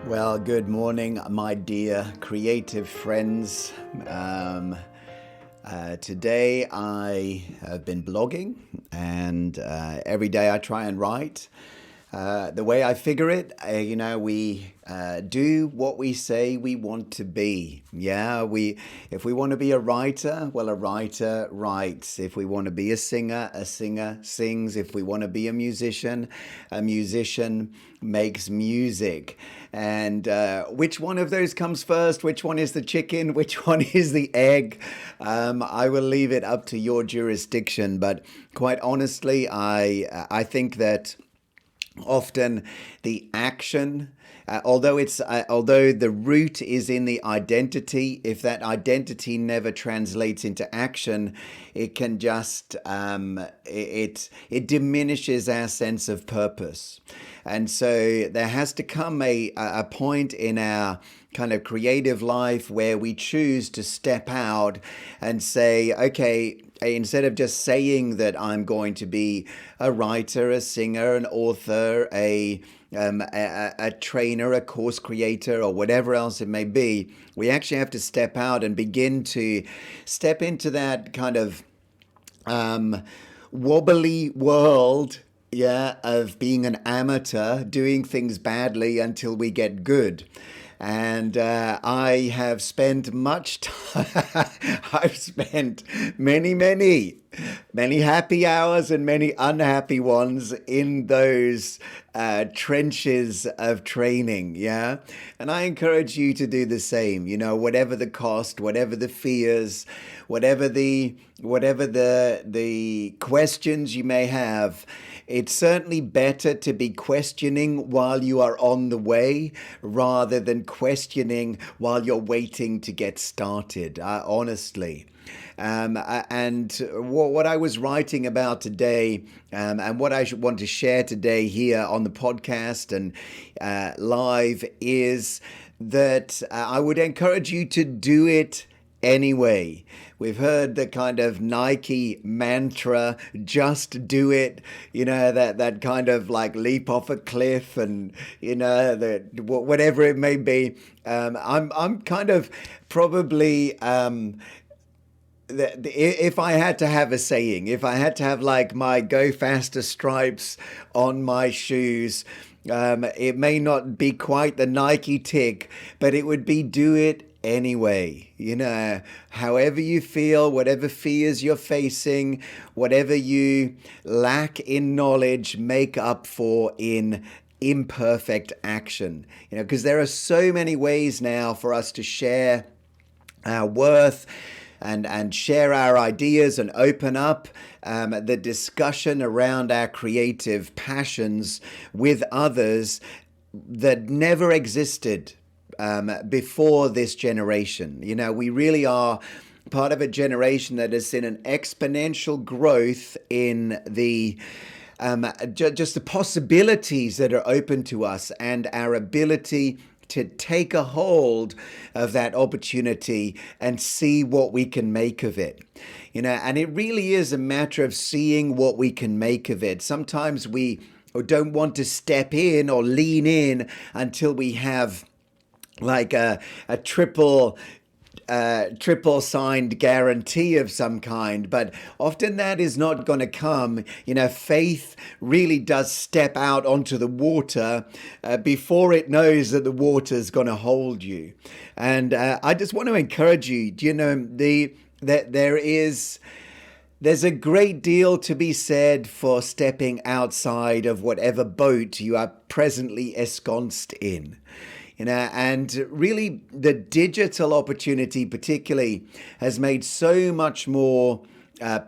Well, good morning, my dear creative friends. Today I have been blogging, and every day I try and write. The way I figure it, we do what we say we want to be. If we want to be a writer, well, a writer writes. If we want to be a singer sings. If we want to be a musician makes music. And which one of those comes first? Which one is the chicken? Which one is the egg? I will leave it up to your jurisdiction. But quite honestly, I think that often the action, although the root is in the identity, if that identity never translates into action, it can just it diminishes our sense of purpose. And so there has to come a point in our kind of creative life where we choose to step out and say, okay, instead of just saying that I'm going to be a writer, a singer, an author, a trainer, a course creator, or whatever else it may be, we actually have to step out and begin to step into that kind of wobbly world, of being an amateur, doing things badly until we get good. And I have spent much time, I've spent many happy hours and many unhappy ones in those trenches of training, yeah? And I encourage you to do the same, whatever the cost, whatever the fears, whatever the questions you may have. It's certainly better to be questioning while you are on the way rather than questioning while you're waiting to get started, honestly. And what I was writing about today, and what I want to share today here on the podcast and live, is that I would encourage you to do it anyway. We've heard the kind of Nike mantra, just do it, that kind of like leap off a cliff and, whatever it may be. I'm kind of probably, if I had to have a saying, if I had to have like my go faster stripes on my shoes, it may not be quite the Nike tick, but it would be do it anyway. However you feel, whatever fears you're facing, whatever you lack in knowledge, make up for in imperfect action. Because there are so many ways now for us to share our worth and share our ideas and open up the discussion around our creative passions with others that never existed before this generation. We really are part of a generation that has seen an exponential growth in the just the possibilities that are open to us and our ability to take a hold of that opportunity and see what we can make of it. And it really is a matter of seeing what we can make of it. Sometimes we don't want to step in or lean in until we have like a triple signed guarantee of some kind, but often that is not going to come. Faith really does step out onto the water before it knows that the water is going to hold you. And I just want to encourage you, that there's a great deal to be said for stepping outside of whatever boat you are presently ensconced in. And really the digital opportunity particularly has made so much more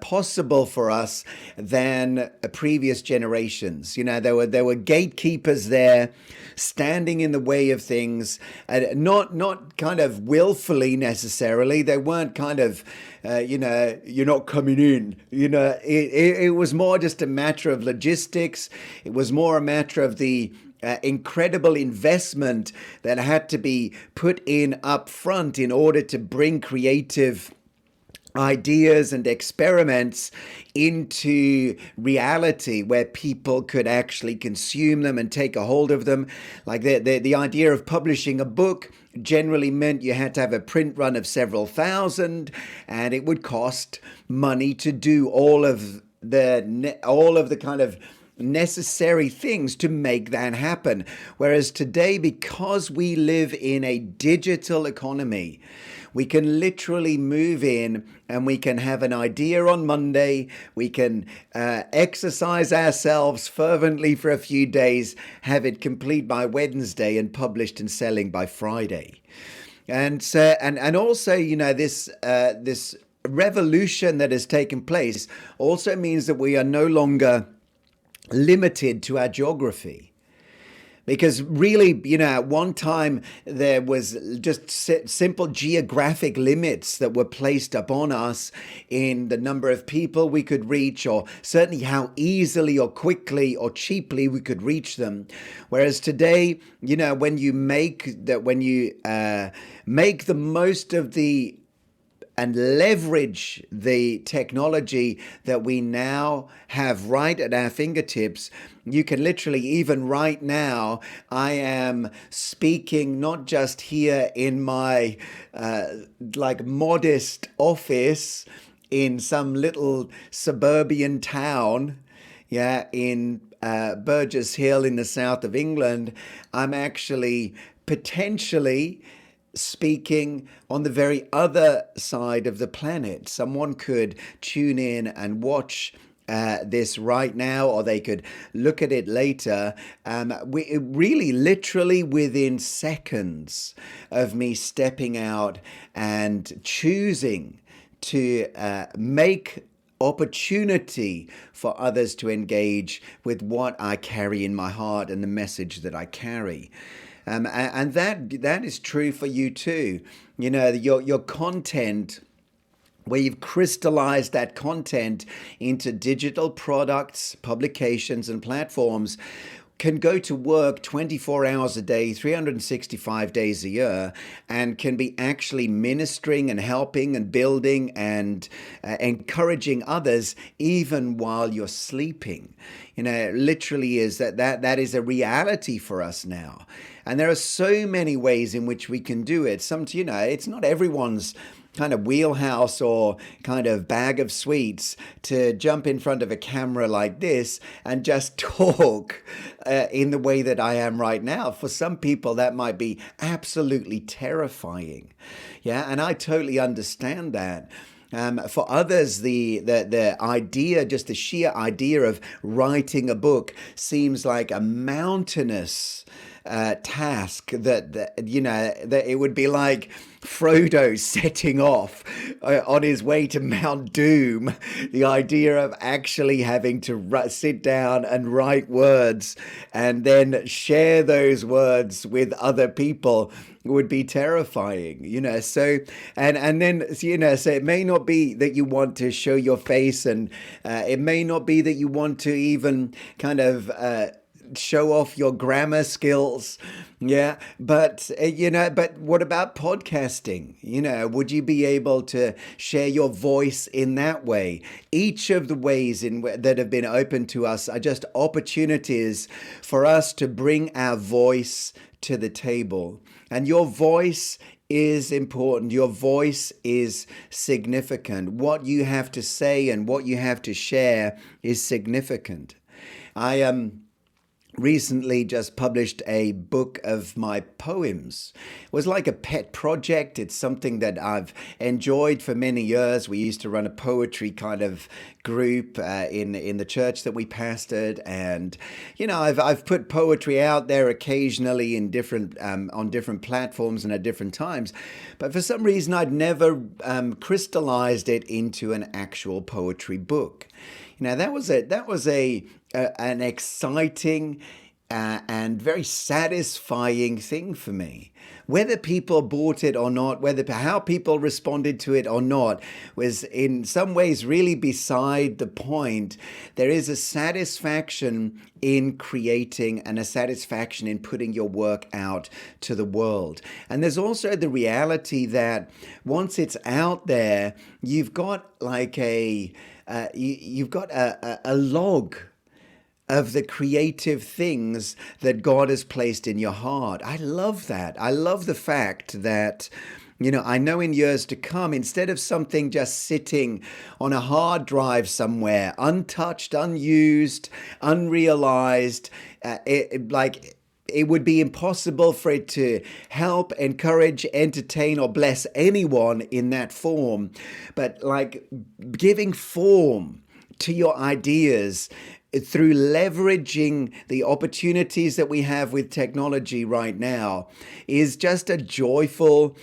possible for us than previous generations. There were gatekeepers there standing in the way of things, not kind of willfully necessarily. They weren't kind of, you're not coming in. It was more just a matter of logistics. It was more a matter of the incredible investment that had to be put in up front in order to bring creative ideas and experiments into reality where people could actually consume them and take a hold of them. Like the idea of publishing a book generally meant you had to have a print run of several thousand, and it would cost money to do all of the kind of necessary things to make that happen. Whereas today, because we live in a digital economy, we can literally move in and we can have an idea on Monday. We can exercise ourselves fervently for a few days, have it complete by Wednesday and published and selling by Friday. And so, and also, this revolution that has taken place also means that we are no longer limited to our geography. Because really, at one time there was just simple geographic limits that were placed upon us in the number of people we could reach, or certainly how easily or quickly or cheaply we could reach them. Whereas today, when you make the most of the and leverage the technology that we now have right at our fingertips, you can literally, even right now, I am speaking not just here in my modest office in some little suburban town, in Burgess Hill in the south of England. I'm actually potentially speaking on the very other side of the planet. Someone could tune in and watch this right now, or they could look at it later. Really, literally within seconds of me stepping out and choosing to make opportunity for others to engage with what I carry in my heart and the message that I carry. And that is true for you too. Your content, where you've crystallized that content into digital products, publications, and platforms, can go to work 24 hours a day, 365 days a year, and can be actually ministering and helping and building and encouraging others even while you're sleeping. Literally is that is a reality for us now. And there are so many ways in which we can do it. It's not everyone's kind of wheelhouse or kind of bag of sweets to jump in front of a camera like this and just talk in the way that I am right now. For some people, that might be absolutely terrifying. Yeah, and I totally understand that. For others, the idea, just the sheer idea of writing a book seems like a mountainous task that it would be like Frodo setting off on his way to Mount Doom. The idea of actually having to sit down and write words and then share those words with other people would be terrifying, so so it may not be that you want to show your face, and it may not be that you want to even kind of show off your grammar skills. But what about podcasting? Would you be able to share your voice in that way? Each of the ways that have been open to us are just opportunities for us to bring our voice to the table. And your voice is important. Your voice is significant. What you have to say and what you have to share is significant. I recently just published a book of my poems. It was like a pet project. It's something that I've enjoyed for many years. We used to run a poetry kind of group in the church that we pastored, and I've put poetry out there occasionally in different on different platforms and at different times, but for some reason I'd never crystallized it into an actual poetry book. That was an exciting and very satisfying thing for me. Whether people bought it or not, whether how people responded to it or not, was in some ways really beside the point. There is a satisfaction in creating and a satisfaction in putting your work out to the world. And there's also the reality that once it's out there, you've got like you've got a log of the creative things that God has placed in your heart. I love that. I love the fact that, I know in years to come, instead of something just sitting on a hard drive somewhere, untouched, unused, unrealized, it would be impossible for it to help, encourage, entertain, or bless anyone in that form. But like giving form to your ideas through leveraging the opportunities that we have with technology right now is just a joyful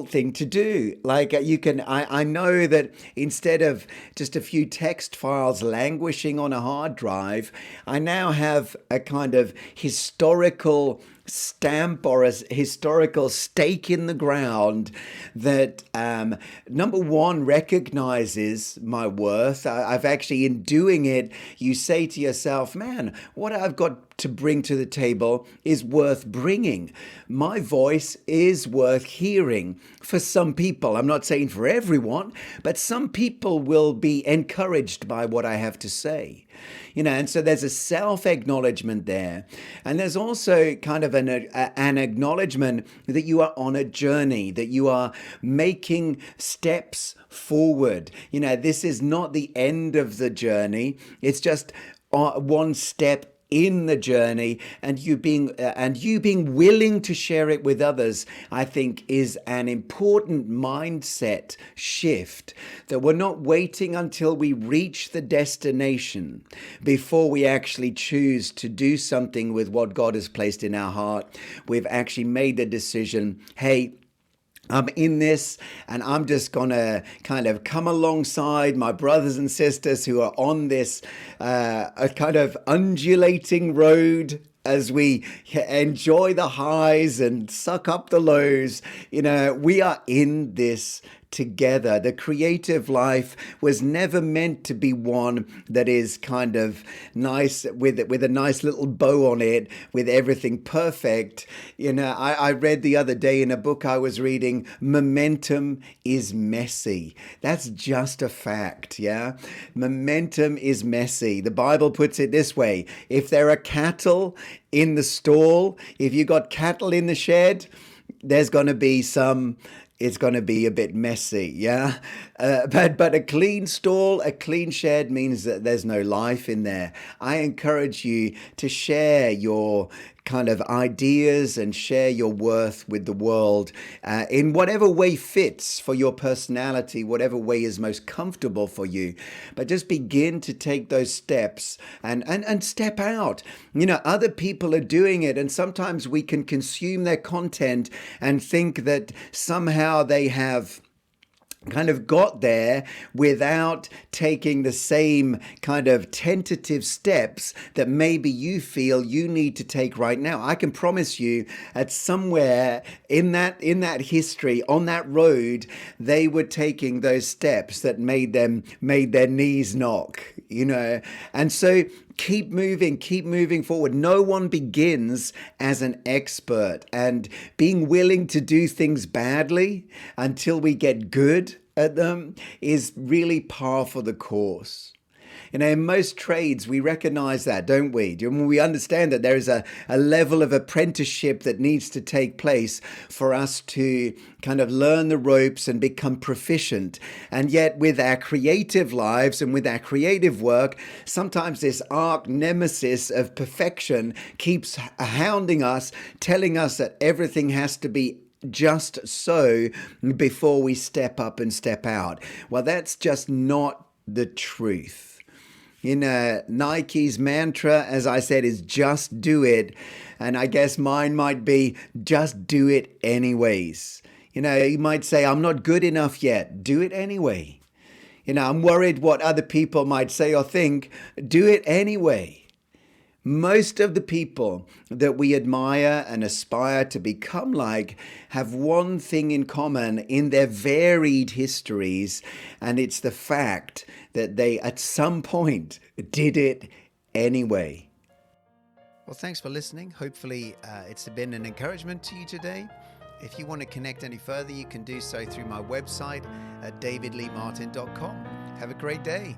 thing to do. Like I know that instead of just a few text files languishing on a hard drive, I now have a kind of historical stamp or a historical stake in the ground that number one recognizes my worth. I've actually, in doing it, you say to yourself, man, what I've got to bring to the table is worth bringing. My voice is worth hearing for some people. I'm not saying for everyone, but some people will be encouraged by what I have to say. And so there's a self-acknowledgement there. And there's also kind of an acknowledgement that you are on a journey, that you are making steps forward. This is not the end of the journey. It's just one step in the journey, and you being willing to share it with others, I think is an important mindset shift, that we're not waiting until we reach the destination before we actually choose to do something with what God has placed in our heart. We've actually made the decision, hey, I'm in this, and I'm just going to kind of come alongside my brothers and sisters who are on this a kind of undulating road as we enjoy the highs and suck up the lows. We are in this together. The creative life was never meant to be one that is kind of nice with a nice little bow on it, with everything perfect. I read the other day in a book I was reading, momentum is messy. That's just a fact, yeah? Momentum is messy. The Bible puts it this way: if there are cattle in the stall, if you got cattle in the shed, there's going to be it's going to be a bit messy, yeah? But a clean stall, a clean shed means that there's no life in there. I encourage you to share your kind of ideas and share your worth with the world in whatever way fits for your personality, whatever way is most comfortable for you. But just begin to take those steps and step out. Other people are doing it, and sometimes we can consume their content and think that somehow they have kind of got there without taking the same kind of tentative steps that maybe you feel you need to take right now. I can promise you, at somewhere in that history, on that road, they were taking those steps that made their knees knock, and so keep moving forward. No one begins as an expert, and being willing to do things badly until we get good at them is really par for the course. In most trades, we recognize that, don't we? We understand that there is a level of apprenticeship that needs to take place for us to kind of learn the ropes and become proficient. And yet with our creative lives and with our creative work, sometimes this arch nemesis of perfection keeps hounding us, telling us that everything has to be just so before we step up and step out. Well, that's just not the truth. Nike's mantra, as I said, is just do it. And I guess mine might be just do it anyways. You might say, I'm not good enough yet. Do it anyway. I'm worried what other people might say or think. Do it anyway. Most of the people that we admire and aspire to become like have one thing in common in their varied histories, and it's the fact that they at some point did it anyway. Well, thanks for listening. Hopefully, it's been an encouragement to you today. If you want to connect any further, you can do so through my website at davidleemartin.com. Have a great day.